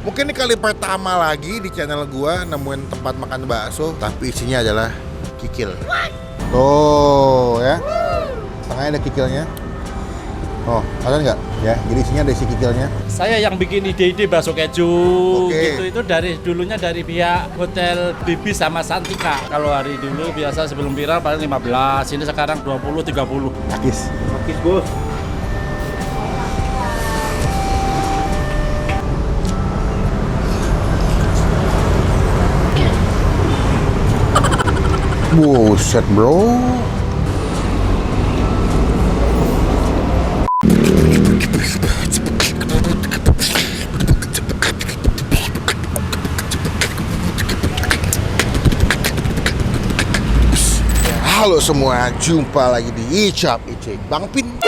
Mungkin ini kali pertama lagi di channel gua nemuin tempat makan bakso, tapi isinya adalah kikil. Tuh ya, tengahnya ada kikilnya. Oh, ada nggak? Ya, jadi isinya ada isi kikilnya. Saya yang bikin ide-ide bakso keju Oke. gitu itu dulunya dari pihak Hotel Bibi sama Santika. Kalau hari dulu biasa sebelum viral paling 15, ini sekarang 20 30. Akis. Habis, Bos. Buset bro. Halo semua, jumpa lagi di Icap Icek Bang Pin.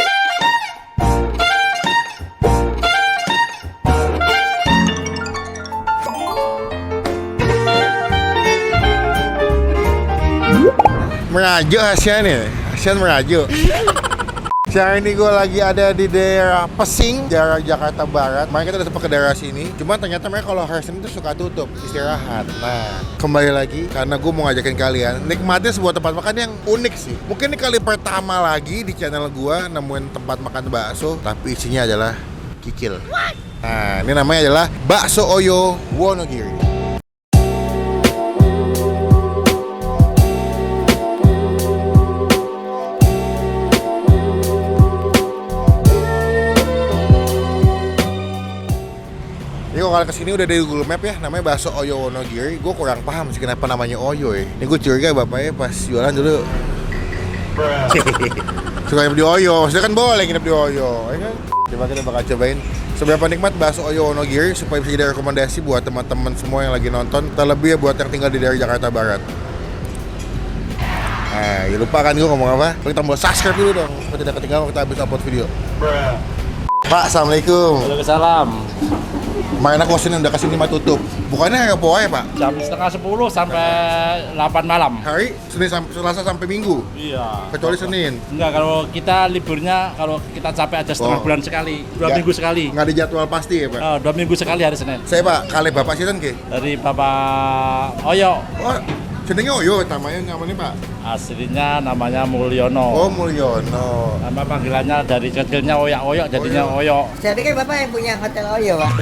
Merajuk Asian merajuk. Sekarang ini gue lagi ada di daerah Pesing, daerah Jakarta Barat. Kemarin kita udah sempat ke daerah sini, cuman ternyata mereka kalau hari Senin itu suka tutup, istirahat. Nah, kembali lagi karena gue mau ngajakin kalian nikmatin sebuah tempat makan yang unik sih. Mungkin ini kali pertama lagi di channel gue nemuin tempat makan bakso, tapi isinya adalah kikil. Nah, ini namanya adalah Bakso Oyo Wonogiri. Jadi kalau kalian kesini udah dari Google Map ya, namanya Bakso Oyo Wonogiri. Gue kurang paham sih kenapa namanya Oyo ya. Ini gue curiga bapaknya pas jualan dulu suka nginep di Oyo, maksudnya kan boleh nginep di Oyo ya kan? Coba kita bakal cobain seberapa nikmat Bakso Oyo Wonogiri supaya bisa jadi rekomendasi buat teman-teman semua yang lagi nonton, terlebih ya buat yang tinggal di daerah Jakarta Barat. Nah, ya lupa kan gue ngomong apa? Klik tombol subscribe dulu dong supaya tidak ketinggalan kita habis upload video. Pak, assalamualaikum. Waalaikumsalam. Kemarin aku udah kesini mah tutup. Bukannya hari apa ya Pak? Jam setengah 10 sampai 8 malam. Hari Senin Selasa sampai Minggu. Iya. Kecuali Senin. Enggak, kalau kita liburnya, kalau kita capek aja setengah bulan sekali, 2 minggu sekali. Nggak ada jadwal pasti ya Pak? 2 minggu sekali hari Senin. Saya Pak, kali Bapak Sinten ke? Dari Bapak Oyo. Oh, jenenge Oyo namanya Pak. Aslinya namanya Mulyono. Oh, Mulyono. Nama panggilannya dari kecilnya Oyak-Oyak jadinya Oyo. Jadi kan Bapak yang punya Hotel Oyo, Pak?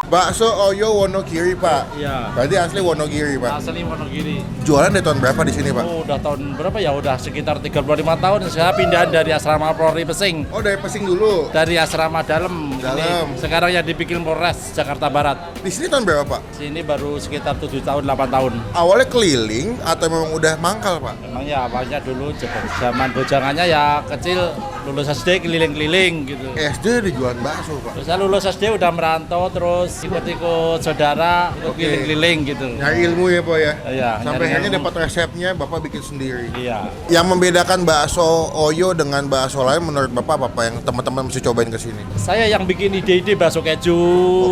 Bakso Oyo Wonogiri Pak. Iya. Berarti asli Wonogiri Pak. Asli Wonogiri. Jualan dari tahun berapa di sini Pak? Oh, udah tahun berapa ya? Udah sekitar 35 tahun. Saya pindahan dari asrama Polri Pesing. Oh, dari Pesing dulu. Dari asrama dalam. Dalam. Sekarang yang dibikin Polres Jakarta Barat. Di sini tahun berapa Pak? Sini baru sekitar 7 tahun, 8 tahun. Awalnya keliling atau memang udah mangkal Pak? Emang ya awalnya dulu zaman bojangannya ya kecil, lulus SD keliling-keliling gitu. SD dijualan bakso Pak. Terus saya lulus SD udah merantau, terus ikut-ikut saudara, ikut Oke. keliling-keliling gitu. Nyari ilmu ya Pak ya? Iya, Sampai nyari akhirnya ilmu. dapat resepnya Bapak bikin sendiri. Iya. Yang membedakan bakso Oyo dengan bakso lain menurut Bapak apa yang teman-teman mesti cobain ke sini? Saya yang bikin ide-ide bakso keju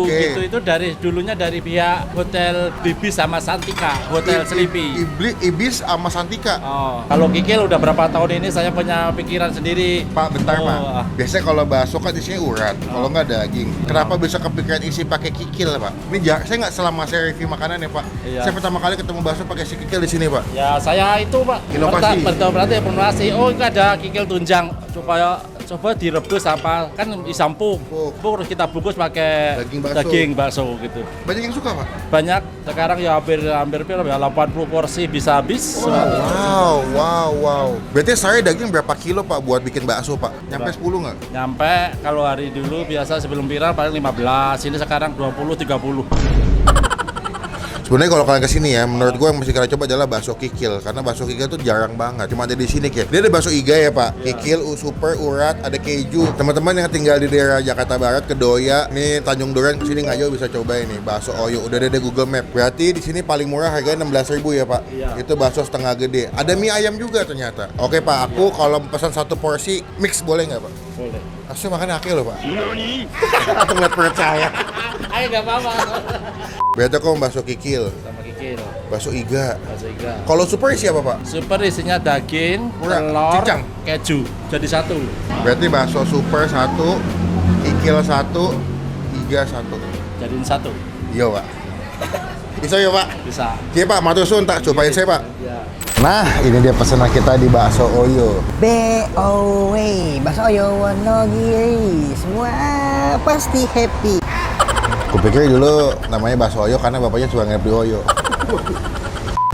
Oke. gitu itu dulunya dari pihak Hotel Bibi sama Santika, Hotel Sleepy. Ibis sama Santika. Oh, kalau kikil udah berapa tahun ini saya punya pikiran sendiri. Pak, bentar Oh, Pak. Biasanya kalau bakso kan isinya urat, kalau nggak daging. Kenapa bisa kepikiran isi pakai kikil Pak? Ini saya nggak selama saya review makanan ya Pak. Iya. Saya pertama kali ketemu bakso pakai si kikil di sini Pak. Ya saya itu Pak, Inovasi. berarti inovasi. Oh ini ada kikil tunjang, supaya coba direbus apa kan disampung, terus kita bungkus pakai Daging bakso. bakso gitu. Banyak yang suka Pak? Banyak sekarang ya hampir 80 porsi bisa habis. Wow. Berarti saya daging berapa kilo Pak buat bikin bakso Pak? Nyampe 10 nggak? Nyampe kalau hari dulu biasa sebelum viral paling 15, ini sekarang 20 30. Sebenarnya kalau kalian kesini ya, menurut gue yang mesti kalian coba adalah bakso kikil, karena bakso kikil tuh jarang banget, cuma ada di sini kayak. Dia ada bakso iga ya Pak, kikil, super, urat, ada keju. Teman-teman yang tinggal di daerah Jakarta Barat, Kedoya, nih Tanjung Duren kesini nggak jauh bisa coba ini bakso Oyo. Udah ada di Google Map. Berarti di sini paling murah harganya 16.000 ya Pak. Iya. Itu bakso setengah gede. Ada mie ayam juga ternyata. Oke Pak, aku kalau pesan satu porsi mix boleh nggak Pak? Boleh. Asli makan akil loh Pak. Aku nggak percaya. Ayo nggak apa-apa. Berarti aku mau bakso kikil, Sama kikil, bakso iga. bakso iga. Kalau super isi apa Pak? Super isinya daging, Urat, telur, cincang. keju, jadi satu. Berarti bakso super 1, kikil 1, 3, 1. Jadiin satu. Iya Pak. Bisa ya Pak? Bisa. Oke Pak, matur suwun tak cobain saya Pak. Ya. Nah, ini dia pesanan kita di bakso Oyo. BOW, bakso Oyo Wonogiri. Semua pasti happy. Kupikir dulu namanya bakso Oyo karena bapaknya suka nginep di Oyo.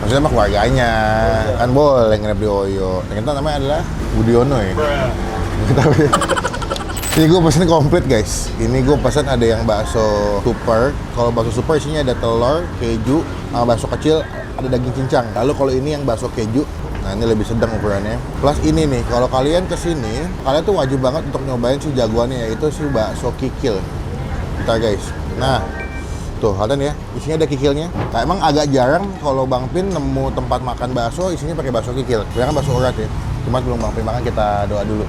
Maksudnya mah keluarganya, kan boleh nginep di Oyo. Ternyata namanya adalah Budiono ya. Tapi ini gue pesan komplit guys. Ini gue pesan ada yang bakso super. Kalau bakso super isinya ada telur, keju, sama bakso kecil ada daging cincang. Lalu kalau ini yang bakso keju, nah ini lebih sedang ukurannya. Plus ini nih, kalau kalian kesini, kalian tuh wajib banget untuk nyobain si jagoannya, yaitu si bakso kikil. Bentar guys. Nah, tuh kalian ya, isinya ada kikilnya. Nah, emang agak jarang kalau Bang Pin nemu tempat makan bakso isinya pakai bakso kikil. Biasanya kan bakso urat ya. Cuma sebelum Bang Pin makan kita doa dulu.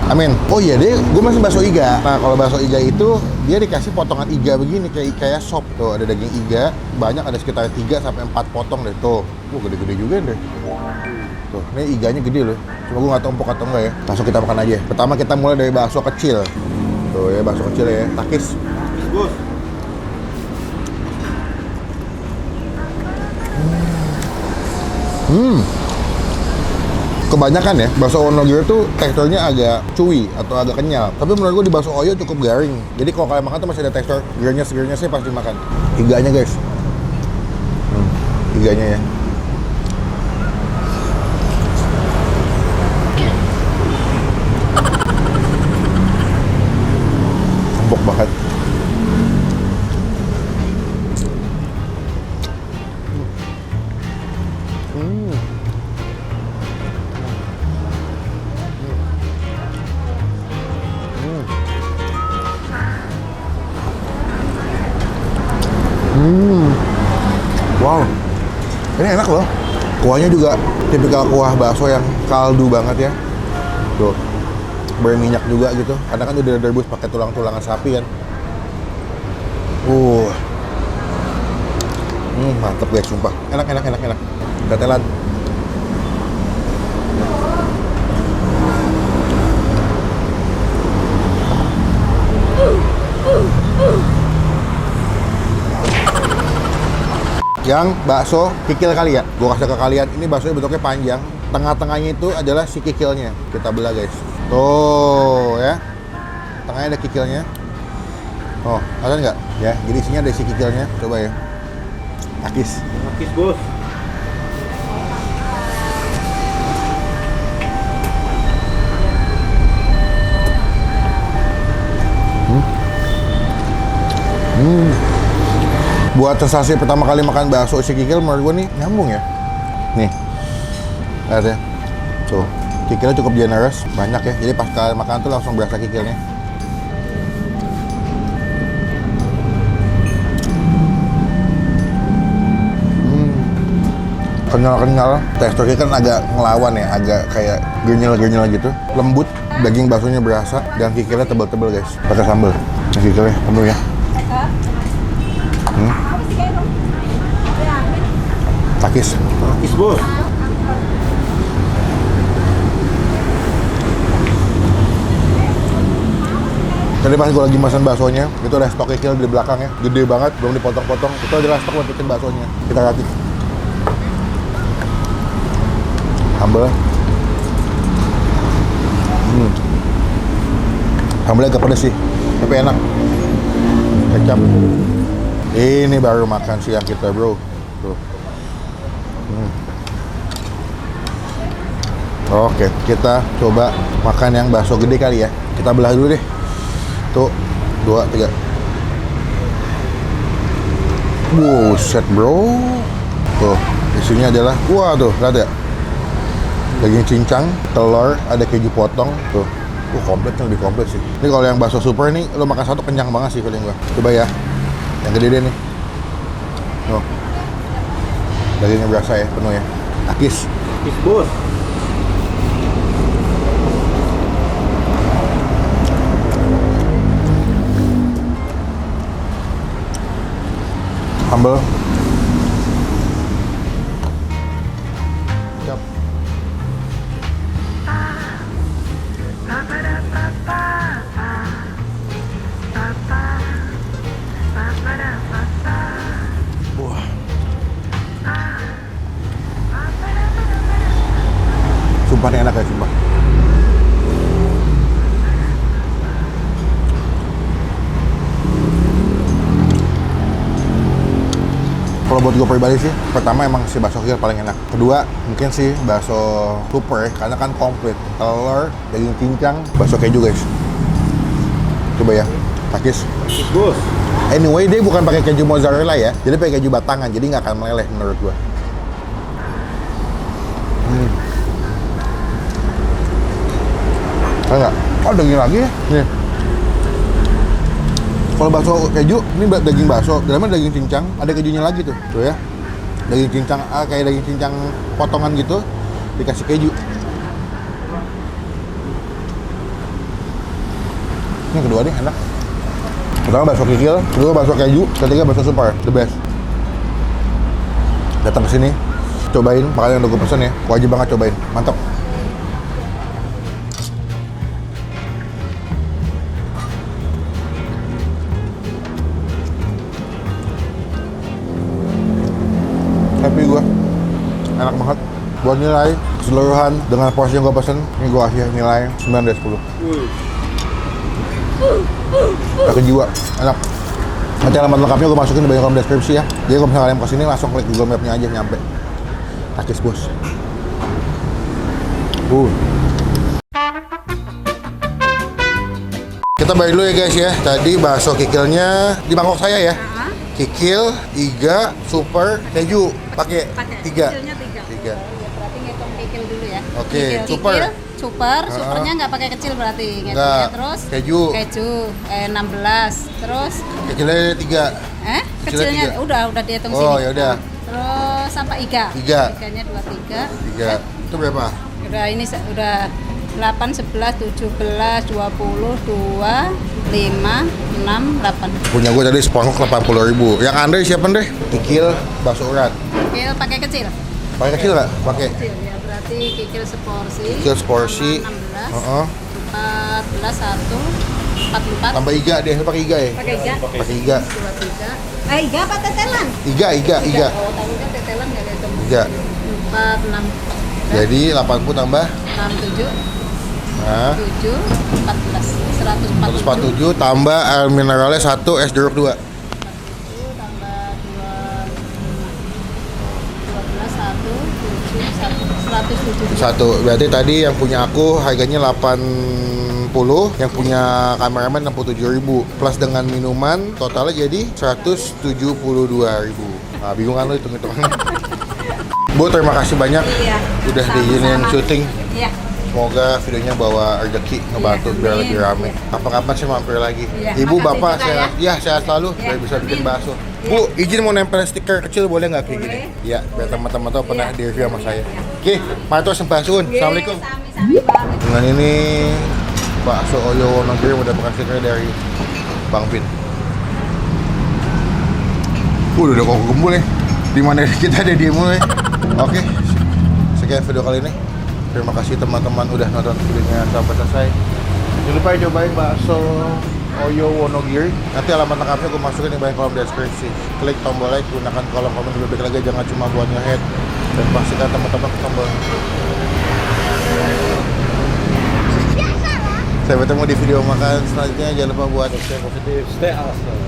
Amin. Oh iya deh, gue masih bakso iga. Nah kalau bakso iga itu dia dikasih potongan iga begini kayak sop. Tuh ada daging iga, banyak, ada sekitar 3 sampai 4 potong deh. Tuh, gede-gede juga deh. Tuh, ini iganya gede loh. Cuma gue nggak tahu empuk atau enggak ya. Langsung kita makan aja. Pertama kita mulai dari bakso kecil. Tuh ya bakso kecil ya, takis. Gus. Kebanyakan ya, bakso Wonogiri tuh teksturnya agak chewy atau agak kenyal. Tapi menurut gue di bakso Oyo cukup garing. Jadi kalau kalian makan tuh masih ada tekstur gernyes sih pas dimakan. Iganya guys. Iganya ya. Empuk banget. Wow, ini enak loh. Kuahnya juga tipikal kuah bakso yang kaldu banget ya. Tuh, berminyak juga gitu. Karena kan udah direbus pakai tulang-tulangan sapi kan. Mantep guys, sumpah. Enak. Tetelan. Yang bakso kikil kali ya, gue kasih ke kalian. Ini baksonya bentuknya panjang, tengah-tengahnya itu adalah si kikilnya. Kita belah guys, tuh ya, tengahnya ada kikilnya. Oh, ada nggak? Ya, jadi isinya ada si kikilnya. Coba ya, takis bos. Buat sensasi pertama kali makan bakso isi kikil, menurut gue nih nyambung ya. Nih, lihat ya, tuh kikilnya cukup generous, banyak ya. Jadi pas kalian makan tuh langsung berasa kikilnya. Kenyal, teksturnya kan agak ngelawan ya, agak kayak gernyel gitu, lembut, daging baksonya berasa, dan kikilnya tebel-tebel guys. Pakai sambal, nah, kikilnya penuh ya. Takis bos. Tadi pas gue lagi makan baksonya, itu ada stok kikil di belakang ya, gede banget, belum dipotong-potong. Itu adalah stok buat bikin baksonya. Kita racik. Sambal. Sambalnya agak pedas sih, tapi enak. Kecap. Ini baru makan siang kita bro. Tuh. Oke, kita coba makan yang bakso gede kali ya. Kita belah dulu deh. Tuh, 2, 3. Buset bro. Tuh, isinya adalah, wah tuh, lihat ya. Daging cincang, telur, ada keju potong. Tuh, komplit, lebih komplit sih. Ini kalau yang bakso super nih, lo makan satu kenyang banget sih feeling gua. Coba ya, yang gede deh nih. Tuh, dagingnya berasa ya, penuh ya. Takis bos. Sambal. Siap. Kalau buat gue pribadi sih, pertama emang si bakso kikil paling enak. Kedua, mungkin sih bakso super ya, karena kan komplit. Telur, daging cincang, bakso keju guys. Coba ya, takis. Bos. Anyway, dia bukan pakai keju mozzarella ya, jadi pakai keju batangan, jadi nggak akan meleleh menurut gua. Enggak? Oh, daging lagi ya? Nih. Kalau bakso keju, ini daging bakso, dalamnya daging cincang, ada kejunya lagi tuh. Tuh ya. Daging cincang, kayak daging cincang potongan gitu, dikasih keju. Ini kedua nih, enak. Pertama bakso kikil, kedua bakso keju, ketiga bakso super, the best. Datang ke sini, cobain makanan yang udah gue pesen ya, wajib banget cobain, mantap. Happy gue, enak banget. Buat nilai keseluruhan dengan porsi yang gue pesen, ini gue kasih nilai 9 dari 10. Pakai jiwa, enak. Nanti alamat lengkapnya gue masukin di kolom deskripsi ya. Jadi kalau misalnya kalian kesini langsung klik Google Map-nya aja nyampe. Takis bos. Kita balik dulu ya guys ya. Tadi bakso kikilnya di mangkok saya ya. Kikil, iga, super, keju. Pakai 3. Kecilnya 3. Tiga. Berarti ngitung kikil dulu ya. Oke, Kikil, super. supernya nggak pakai kecil berarti. Nggak. Ngitungnya terus Keju. 16. Terus Kikilnya 3. kecilnya tiga. udah dihitung sini. Oh ya udah. Terus sampai iga. Iga. Iganya 23. 3. Itu berapa? Udah ini udah 8, 11, 17, 20, 2, 5, 6, 8. Punya gue tadi sepongkok 80.000. Yang Andre siapa Andre? Kikil, bakso urat. Kikil pakai kecil. Pakai kecil nggak? Pakai. Kecil ya berarti kikil seporsi. Kikil seporsi. 16. 14, 1, 44. Tambah iga dia, pakai iga ya? Pakai iga. Pakai iga. 23. Iga apa tetelan? Iga. Oh, tahunya tetelan nggak dihitung. Iga. 4, 6. Jadi 80 tambah 67, nah, 7, 14, 147 147. tambah air mineralnya 1, es jeruk 2. 1 tambah 2, 12, 1, 7, 1, 107. 1. Berarti tadi yang punya aku harganya 80, yang punya kameramen 67.000 plus dengan minuman totalnya jadi 172.000. Nah, bingung kan lo hitung-hitungannya. Bu, terima kasih banyak udah diizinin syuting. Iya. Semoga videonya bawa rezeki ngebantu biar amin. lebih rame. Kapan-kapan sih mampir lagi. Iya, Ibu, makasih bapak juga sehat. Ya, sehat selalu Iya, biar bisa bikin amin. bakso. Iya. Bu, izin mau nempel stiker kecil boleh nggak kayak gini? Boleh. Iya, biar teman-teman tahu pernah Iya. di review sama saya. Oke, matur sembah suwun. Assalamualaikum. Sami-sami banget. Dengan ini bakso Oyo Wonogiri mendapatkan stiker dari Bang Pin. Udah kok gembul nih. Di mana kita ada di mulai. Oke. Sekian video kali ini. Terima kasih teman-teman udah nonton videonya sampai selesai. Jangan lupa cobain bakso Oyo Wonogiri. Nanti alamat lengkapnya gue masukin di kolom deskripsi. Klik tombol like, gunakan kolom komen lebih baik lagi, jangan cuma buat nge-head. Dan pastikan teman-teman tombol. Saya bertemu di video makan selanjutnya. Jangan lupa buat share positif. Stay awesome.